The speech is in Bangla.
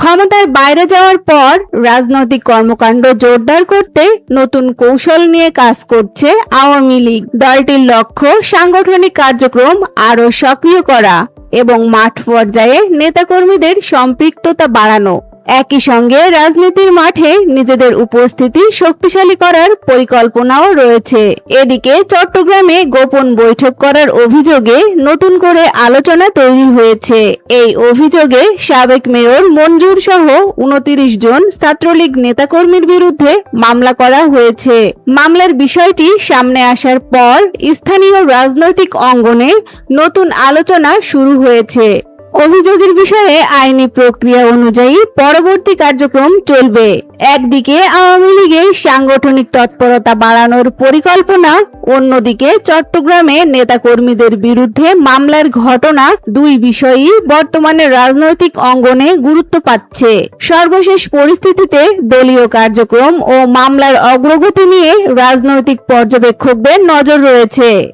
ক্ষমতার বাইরে যাওয়ার পর রাজনৈতিক কর্মকাণ্ড জোরদার করতে নতুন কৌশল নিয়ে কাজ করছে আওয়ামী লীগ। দলটির লক্ষ্য সাংগঠনিক কার্যক্রম আরও সক্রিয় করা এবং মাঠ পর্যায়ে নেতাকর্মীদের সম্পৃক্ততা বাড়ানো। একই সঙ্গে রাজনীতির মাঠে নিজেদের উপস্থিতি শক্তিশালী করার পরিকল্পনাও রয়েছে। এদিকে চট্টগ্রামে গোপন বৈঠক করার অভিযোগে নতুন করে আলোচনা তৈরি হয়েছে। এই অভিযোগে সাবেক মেয়র মঞ্জুর সহ 29 জন ছাত্রলীগ নেতাকর্মীর বিরুদ্ধে মামলা করা হয়েছে। মামলার বিষয়টি সামনে আসার পর স্থানীয় রাজনৈতিক অঙ্গনে নতুন আলোচনা শুরু হয়েছে। অভিযোগের বিষয়ে আইনি প্রক্রিয়া অনুযায়ী পরবর্তী কার্যক্রম চলবে। একদিকে আওয়ামী লীগের সাংগঠনিক তৎপরতা বাড়ানোর পরিকল্পনা, অন্যদিকে চট্টগ্রামে নেতাকর্মীদের বিরুদ্ধে মামলার ঘটনা, দুই বিষয়ই বর্তমানে রাজনৈতিক অঙ্গনে গুরুত্ব পাচ্ছে। সর্বশেষ পরিস্থিতিতে দলীয় কার্যক্রম ও মামলার অগ্রগতি নিয়ে রাজনৈতিক পর্যবেক্ষকদের নজর রয়েছে।